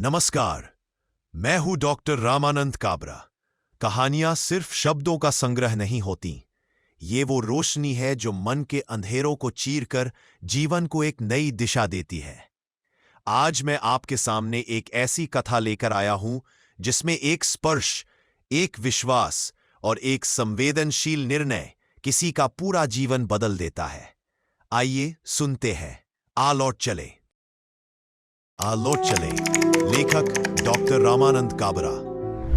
नमस्कार। मैं हूं डॉक्टर रामानंद काबरा। कहानियां सिर्फ शब्दों का संग्रह नहीं होती, ये वो रोशनी है जो मन के अंधेरों को चीरकर जीवन को एक नई दिशा देती है। आज मैं आपके सामने एक ऐसी कथा लेकर आया हूं जिसमें एक स्पर्श, एक विश्वास और एक संवेदनशील निर्णय किसी का पूरा जीवन बदल देता है। आइए सुनते हैं। आ लौट चले। लेखक डॉक्टर रामानंद काबरा।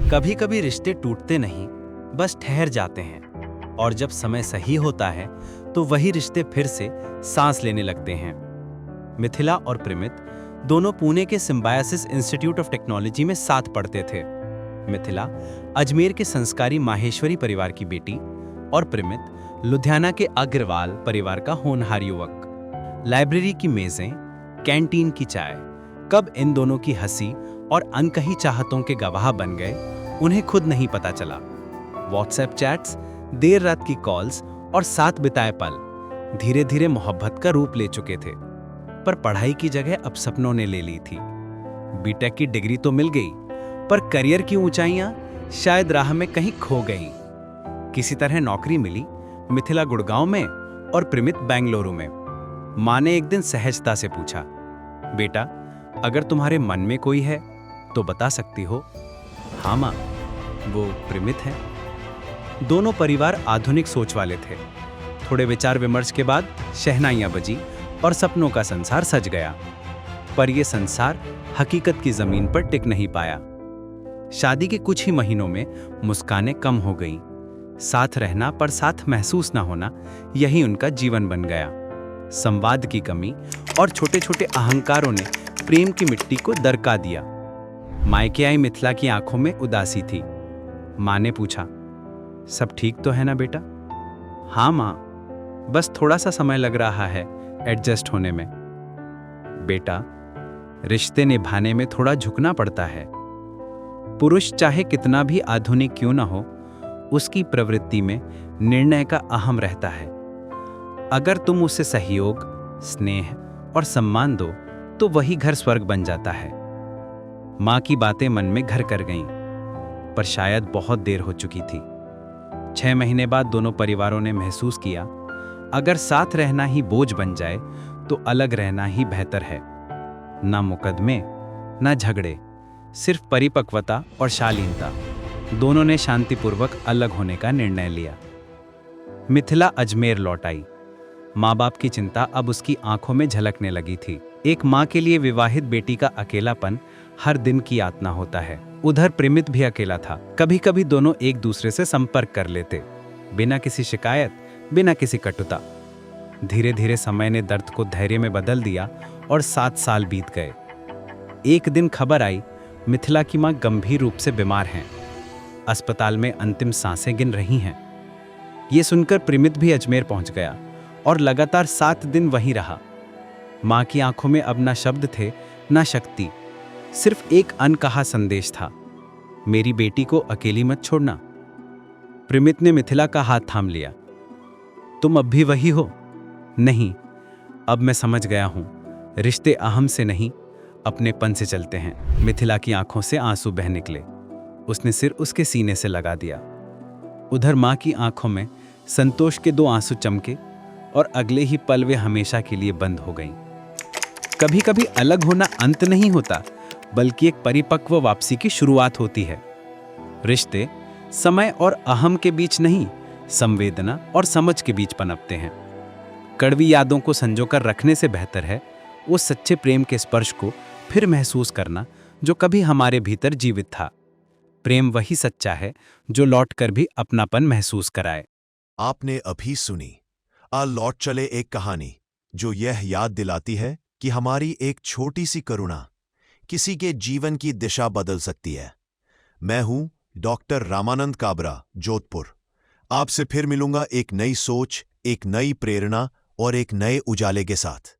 कभी कभी रिश्ते टूटते नहीं, बस ठहर जाते हैं, और जब समय सही होता है तो वही रिश्ते फिर से सांस लेने लगते हैं। मिथिला और प्रिमित दोनों पुणे के सिम्बायोसिस इंस्टीट्यूट ऑफ टेक्नोलॉजी में साथ पढ़ते थे। मिथिला अजमेर के संस्कारी माहेश्वरी परिवार की बेटी और प्रिमित लुधियाना के अग्रवाल परिवार का होनहार युवक। लाइब्रेरी की मेजें, कैंटीन की चाय कब इन दोनों की हंसी और अनकही चाहतों के गवाह बन गए, उन्हें खुद नहीं पता चला। व्हाट्सएप चैट्स, देर रात की कॉल्स और साथ बिताए पल धीरे धीरे मोहब्बत का रूप ले चुके थे। पर पढ़ाई की जगह अब सपनों ने ले ली थी। बीटेक की डिग्री तो मिल गई, पर करियर की ऊंचाइयां शायद राह में कहीं खो गईं। किसी तरह नौकरी मिली, मिथिला गुड़गांव में और प्रिमित बेंगलुरु में। माँ ने एक दिन सहजता से पूछा, बेटा, अगर तुम्हारे मन में कोई है तो बता सकती हो। हाँ माँ, वो प्रिमित है। दोनों परिवार आधुनिक सोच वाले थे। थोड़े विचार विमर्श के बाद शहनाइयां बजी और सपनों का संसार सज गया। पर यह संसार हकीकत की जमीन पर टिक नहीं पाया। शादी के कुछ ही महीनों में मुस्कानें कम हो गईं। साथ रहना पर साथ महसूस ना होना, यही उनका जीवन बन गया। संवाद की कमी और छोटे छोटे अहंकारों ने प्रेम की मिट्टी को दरका दिया। मायके आई मिथिला की आंखों में उदासी थी। माँ ने पूछा, सब ठीक तो है ना बेटा? हाँ माँ, बस थोड़ा सा समय लग रहा है एडजस्ट होने में। बेटा, रिश्ते निभाने में थोड़ा झुकना पड़ता है। पुरुष चाहे कितना भी आधुनिक क्यों ना हो, उसकी प्रवृत्ति में निर्णय का अहम रहता है। अगर तुम उसे सहयोग, स्नेह और सम्मान दो तो वही घर स्वर्ग बन जाता है। माँ की बातें मन में घर कर गईं, पर शायद बहुत देर हो चुकी थी। 6 महीने बाद दोनों परिवारों ने महसूस किया, अगर साथ रहना ही बोझ बन जाए तो अलग रहना ही बेहतर है। ना मुकदमे, ना झगड़े, सिर्फ परिपक्वता और शालीनता। दोनों ने शांतिपूर्वक अलग होने का निर्णय लिया। मिथिला अजमेर लौट आई। माँ बाप की चिंता अब उसकी आंखों में झलकने लगी थी। एक माँ के लिए विवाहित बेटी का अकेलापन हर दिन की यातना होता है। उधर प्रिमित भी अकेला था। कभी कभी दोनों एक दूसरे से संपर्क कर लेते, बिना किसी शिकायत, बिना किसी कटुता। धीरे धीरे समय ने दर्द को धैर्य में बदल दिया और 7 साल बीत गए। एक दिन खबर आई, मिथिला की माँ गंभीर रूप से बीमार हैं। अस्पताल में अंतिम सांसें गिन रही हैं। ये सुनकर प्रिमित भी अजमेर पहुंच गया और लगातार 7 दिन वहीं रहा। माँ की आंखों में अब ना शब्द थे, ना शक्ति, सिर्फ एक अनकहा संदेश था, मेरी बेटी को अकेली मत छोड़ना। प्रिमित ने मिथिला का हाथ थाम लिया। तुम अब भी वही हो? नहीं, अब मैं समझ गया हूं, रिश्ते अहम से नहीं, अपनेपन से चलते हैं। मिथिला की आंखों से आंसू बह निकले। उसने सिर उसके सीने से लगा दिया। उधर माँ की आंखों में संतोष के 2 आंसू चमके और अगले ही पल वे हमेशा के लिए बंद हो गईं। कभी कभी अलग होना अंत नहीं होता, बल्कि एक परिपक्व वापसी की शुरुआत होती है। रिश्ते समय और अहम के बीच नहीं, संवेदना और समझ के बीच पनपते हैं। कड़वी यादों को संजोकर रखने से बेहतर है वो सच्चे प्रेम के स्पर्श को फिर महसूस करना जो कभी हमारे भीतर जीवित था। प्रेम वही सच्चा है जो लौटकर भी अपनापन महसूस कराए। आपने अभी सुनी आ लौट चले, एक कहानी जो यह याद दिलाती है कि हमारी एक छोटी सी करुणा किसी के जीवन की दिशा बदल सकती है। मैं हूं डॉक्टर रामानंद काबरा, जोधपुर। आपसे फिर मिलूंगा एक नई सोच, एक नई प्रेरणा और एक नए उजाले के साथ।